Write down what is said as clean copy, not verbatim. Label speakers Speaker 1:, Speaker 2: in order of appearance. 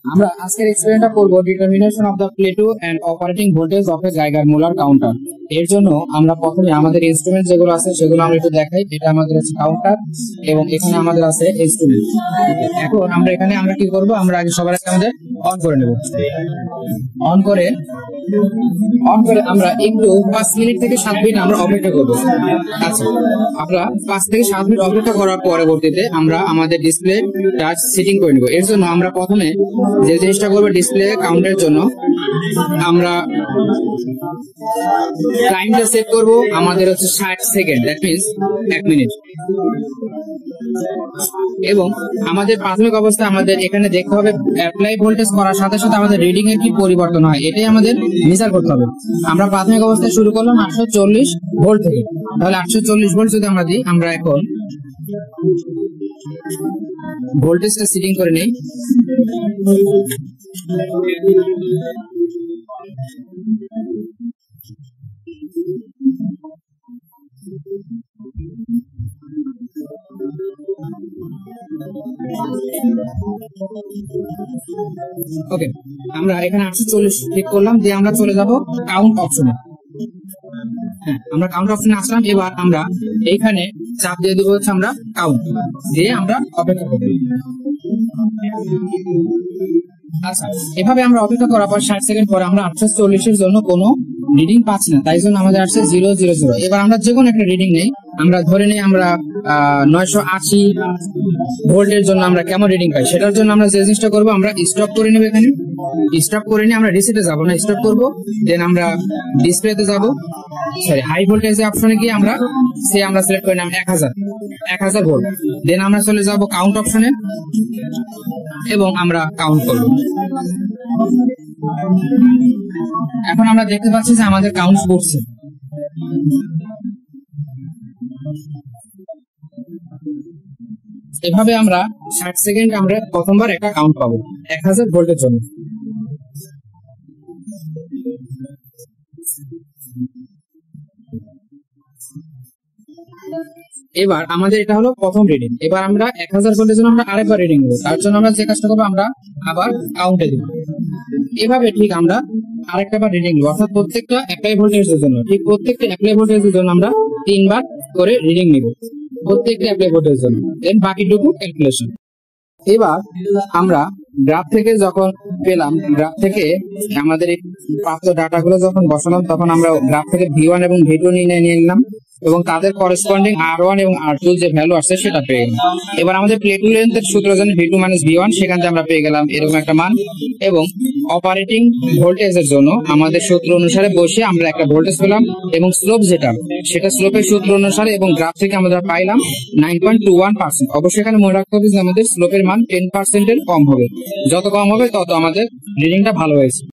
Speaker 1: আমরা আজকের এক্সপেরিমেন্টটা করব determination of the plateau and operating voltage of a Geiger Muller counter. এর জন্য আমরা প্রথমে আমাদের ইনস্ট্রুমেন্ট যেগুলো আছে সেগুলো আমরা একটু দেখাই। এটা আমাদের আছে কাউন্টার এবং এখানে আমাদের আছে ইনস্ট্রুমেন্ট। এখন আমরা কি করব, আমরা আগে সবার আগে আমাদের অন করে নেব। অন করে আমরা একটু 5 মিনিট থেকে 7 মিনিট আমরা অপেক্ষা করব। আচ্ছা, আমরা 5 থেকে 7 মিনিট অপেক্ষা করার পরবর্তীতে আমরা আমাদের ডিসপ্লে টাচ সেটিং করে নেব। এর জন্য আমরা প্রথমে যে জিনিসটা করবো, ডিসপ্লে কাউন্টের জন্য আমরা টাইমটা সেট করব আমাদের হচ্ছে 60 সেকেন্ড, দ্যাট মিনস 1 মিনিট। এবং আমাদের প্রাথমিক অবস্থায় আমাদের এখানে দেখতে হবে অ্যাপ্লাই ভোল্টেজ করার সাথে সাথে আমাদের রিডিং এর কি পরিবর্তন হয়, এটাই আমাদের বিচার করতে হবে। আমরা প্রাথমিক অবস্থায় শুরু করলাম 840 ভোল্ট থেকে, তাহলে 840 ভোল্ট যদি আমরা দিই, আমরা এখন ভোল্টেজটা সেটিং করে নেই। ওকে, আমরা এখানে 840 ক্লিক করলাম, দিয়ে আমরা চলে যাব কাউন্ট অপশনে। হ্যাঁ, আমরা কাউন্ট অপশনে আসলাম। এবার আমরা এইখানে চাপ দিয়ে দেবো হচ্ছে আমরা কাউন্ট, দিয়ে আমরা অপেক্ষা করব। আচ্ছা, এভাবে আমরা অপেক্ষা করার পর 60 সেকেন্ড পরে আমরা 840 এর জন্য কোনো রিডিং পাচ্ছি না, তাই জন্য আমাদের আসছে 000। এবার আমরা যে কোনো একটা রিডিং নেই, আমরা ধরে নিই আমরা 980 ভোল্টের জন্য আমরা কেমন রিডিং পাই। সেটার জন্য আমরা যে জিনিসটা করবো, আমরা স্টপ করে নেব। এখানে স্টপ করে নিয়ে আমরা রিসেটে যাবো না, স্টপ করবো, দেন আমরা ডিসপ্লেতে যাব, সরি হাই ভোল্টেজ অপশনে গিয়ে আমরা সিলেক্ট করে নিলাম 1000 ভোল্ট। দেন আমরা চলে যাব কাউন্ট অপশনে এবং আমরা কাউন্ট করব। এখন আমরা দেখতে পাচ্ছি যে আমাদের কাউন্ট করছে। এভাবে আমরা 60 সেকেন্ড আমরা প্রথমবার একটা কাউন্ট পাবো 1000 ভোল্টের জন্য। এবার আমাদের এটা হলো প্রথম রিডিং। এবার আমরা 1000 ভোল্টের জন্য আমরা আরেকবার রিডিং নেব। তার জন্য আমরা যে কাজটা করবো, আমরা আবার কাউন্টে দিব। এভাবে ঠিক আমরা আরেকটা বার রিডিং নেব, অর্থাৎ প্রত্যেকটা অ্যাপ্লাই ভোল্টেজের জন্য, ঠিক প্রত্যেকটা অ্যাপ্লাই ভোল্টেজের জন্য আমরা 3 বার করে রিডিং নিব প্রত্যেকটা অ্যাপ্লাই ভোল্টেজের জন্য, দেন বাকিটুকু ক্যালকুলেশন। এবার আমরা গ্রাফ থেকে যখন পেলাম, গ্রাফ থেকে আমাদের এই প্রাপ্ত ডাটাগুলো যখন বসালাম, তখন আমরা গ্রাফ থেকে V1 এবং V2 নিয়ে নিলাম এবং তাদের করেসপন্ডিং R1 এবং R2 যে ভ্যালু আছে সেটা পেয়ে গেলাম। এবার আমাদের প্লেটো লেন্থের সূত্র জানি V2 - V1, সেখান থেকে আমরা পেয়ে গেলাম এরকম একটা মান। এবং অপারেটিং ভোল্টেজের জন্য আমাদের সূত্র অনুসারে বসে আমরা একটা ভোল্টেজ পেলাম এবং স্লোপ সেটা স্লোপের সূত্র অনুসারে, এবং গ্রাফ থেকে আমরা পাইলাম 9.21%। অবশ্যই এখানে মনে রাখতে হবে যে আমাদের স্লোপের মান 10% এর কম হবে, যত কম হবে তত আমাদের রিডিংটা ভালো হয়েছে।